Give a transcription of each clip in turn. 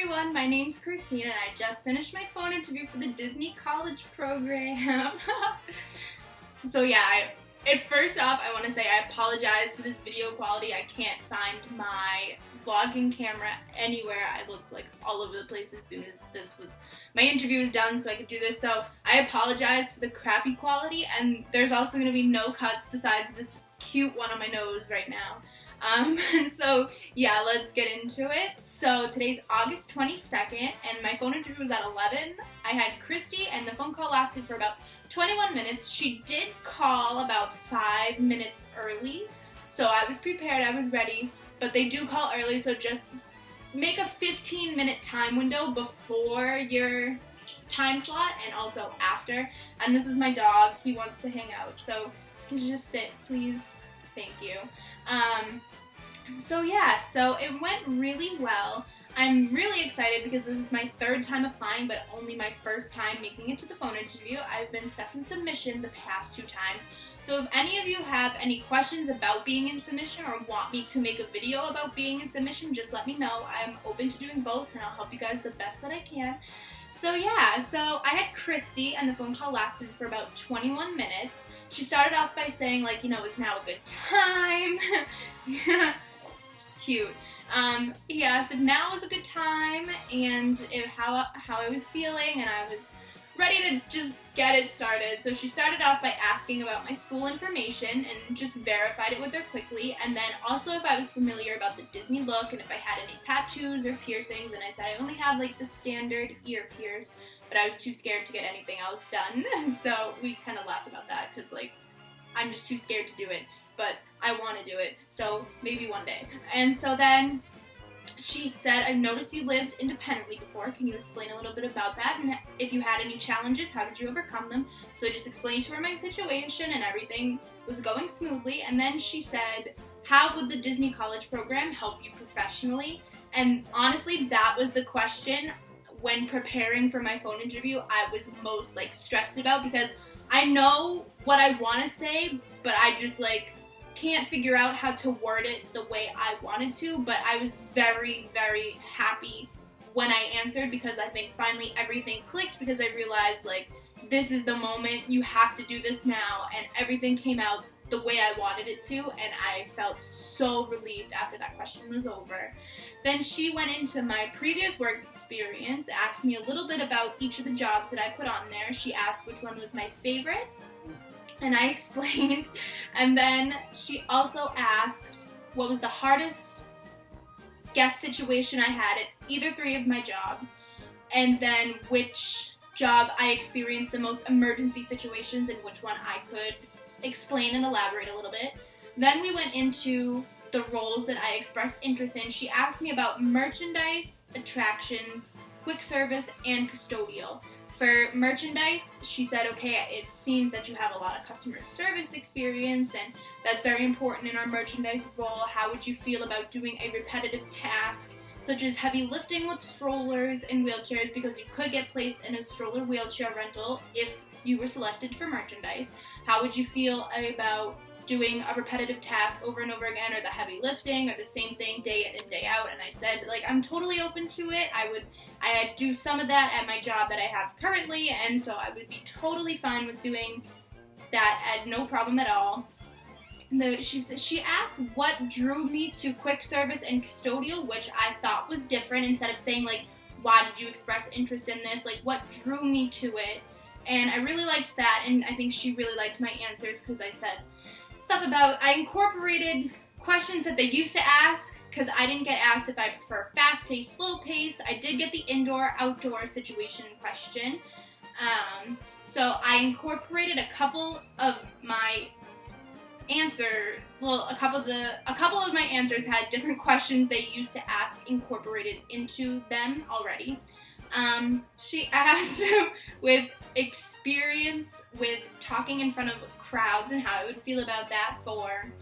everyone, my name's Christina and I just finished my phone interview for the Disney College program. First off, I want to say I apologize for this video quality. I can't find my vlogging camera anywhere. I looked like all over the place as soon as my interview was done so I could do this. So I apologize for the crappy quality, and there's also going to be no cuts besides this cute one on my nose right now. Let's get into it. So today's August 22nd and my phone interview was at 11. I had Christy and the phone call lasted for about 21 minutes. She did call about 5 minutes early, so I was prepared, I was ready, but they do call early, so just make a 15-minute time window before your time slot and also after. And this is my dog, he wants to hang out, so can you just sit, please? Thank you. So it went really well. I'm really excited because this is my third time applying, but only my first time making it to the phone interview. I've been stuck in submission the past 2 times. So if any of you have any questions about being in submission or want me to make a video about being in submission, just let me know. I'm open to doing both and I'll help you guys the best that I can. So I had Christy and the phone call lasted for about 21 minutes. She started off by saying, is now a good time? Cute. He asked if now was a good time and how I was feeling, and I was ready to just get it started. So she started off by asking about my school information and just verified it with her quickly, and then also if I was familiar about the Disney look and if I had any tattoos or piercings, and I said I only have the standard ear pierce, but I was too scared to get anything else done. So we kind of laughed about that because I'm just too scared to do it, but I want to do it, so maybe one day. And so then she said, I've noticed you lived independently before. Can you explain a little bit about that? And if you had any challenges, how did you overcome them? So I just explained to her my situation and everything was going smoothly. And then she said, how would the Disney College program help you professionally? And honestly, that was the question when preparing for my phone interview I was most stressed about, because I know what I want to say, but I just can't figure out how to word it the way I wanted to. But I was very, very happy when I answered, because I think finally everything clicked, because I realized this is the moment, you have to do this now, and everything came out the way I wanted it to, and I felt so relieved after that question was over. Then she went into my previous work experience, asked me a little bit about each of the jobs that I put on there. She asked which one was my favorite, and I explained, and then she also asked what was the hardest guest situation I had at either 3 of my jobs, and then which job I experienced the most emergency situations and which one I could explain and elaborate a little bit. Then we went into the roles that I expressed interest in. She asked me about merchandise, attractions, quick service, and custodial. For merchandise, she said, okay, it seems that you have a lot of customer service experience, and that's very important in our merchandise role. How would you feel about doing a repetitive task, such as heavy lifting with strollers and wheelchairs, because you could get placed in a stroller wheelchair rental if you were selected for merchandise? How would you feel about doing a repetitive task over and over again, or the heavy lifting, or the same thing day in and day out? And I said, I'm totally open to it. I do some of that at my job that I have currently, and so I would be totally fine with doing that at no problem at all. She asked what drew me to quick service and custodial, which I thought was different. Instead of saying why did you express interest in this, what drew me to it. And I really liked that, and I think she really liked my answers, because I said stuff about, I incorporated questions that they used to ask, because I didn't get asked if I prefer fast-paced, slow-paced. I did get the indoor-outdoor situation question. So I incorporated a couple of my a couple of my answers had different questions they used to ask incorporated into them already. She asked with experience with talking in front of crowds and how I would feel about that for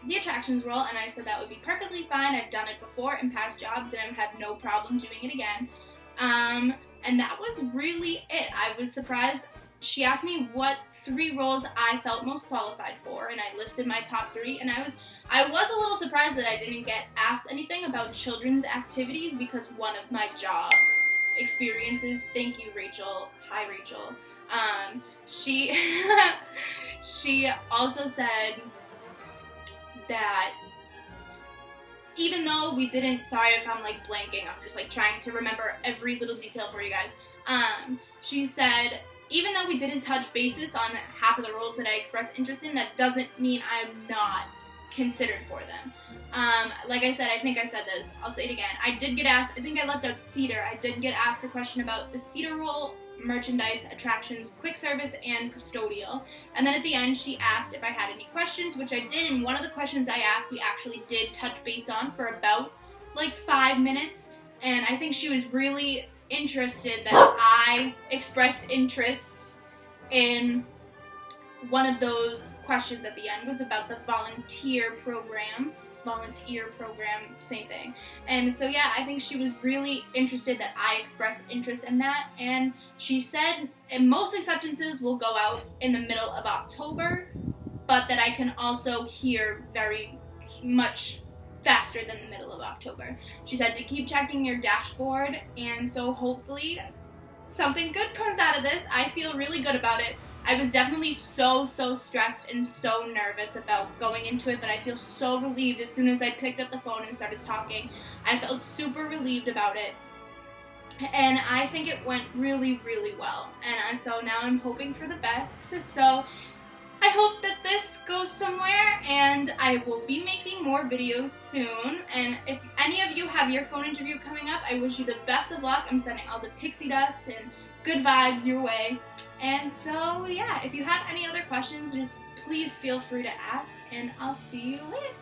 the attractions role, and I said that would be perfectly fine. I've done it before in past jobs and I've had no problem doing it again. And that was really it. I was surprised she asked me what 3 roles I felt most qualified for, and I listed my top 3, and I was a little surprised that I didn't get asked anything about children's activities, because one of my job experiences, thank you Rachel, hi Rachel, she she also said that even though we didn't, sorry if I'm like blanking, I'm just like trying to remember every little detail for you guys, she said even though we didn't touch basis on half of the roles that I expressed interest in, that doesn't mean I'm not considered for them. Like I said, I think I said this, I'll say it again, I did get asked, I think I left out Cedar, I did get asked a question about the Cedar role, merchandise, attractions, quick service, and custodial. And then at the end, she asked if I had any questions, which I did, and one of the questions I asked, we actually did touch base on for about like 5 minutes, and I think she was really interested that I expressed interest in one of those questions at the end was about the volunteer program, same thing. And so yeah, I think she was really interested that I expressed interest in that, and she said most acceptances will go out in the middle of October, but that I can also hear very much faster than the middle of October. She said to keep checking your dashboard, and so hopefully something good comes out of this. I feel really good about it. I was definitely so stressed and so nervous about going into it, but I feel so relieved as soon as I picked up the phone and started talking. I felt super relieved about it, and I think it went really well, and so now I'm hoping for the best. So I hope that this goes somewhere, and I will be making more videos soon, and if any of you have your phone interview coming up, I wish you the best of luck. I'm sending all the pixie dust and good vibes your way. And so, yeah, if you have any other questions, just please feel free to ask, and I'll see you later.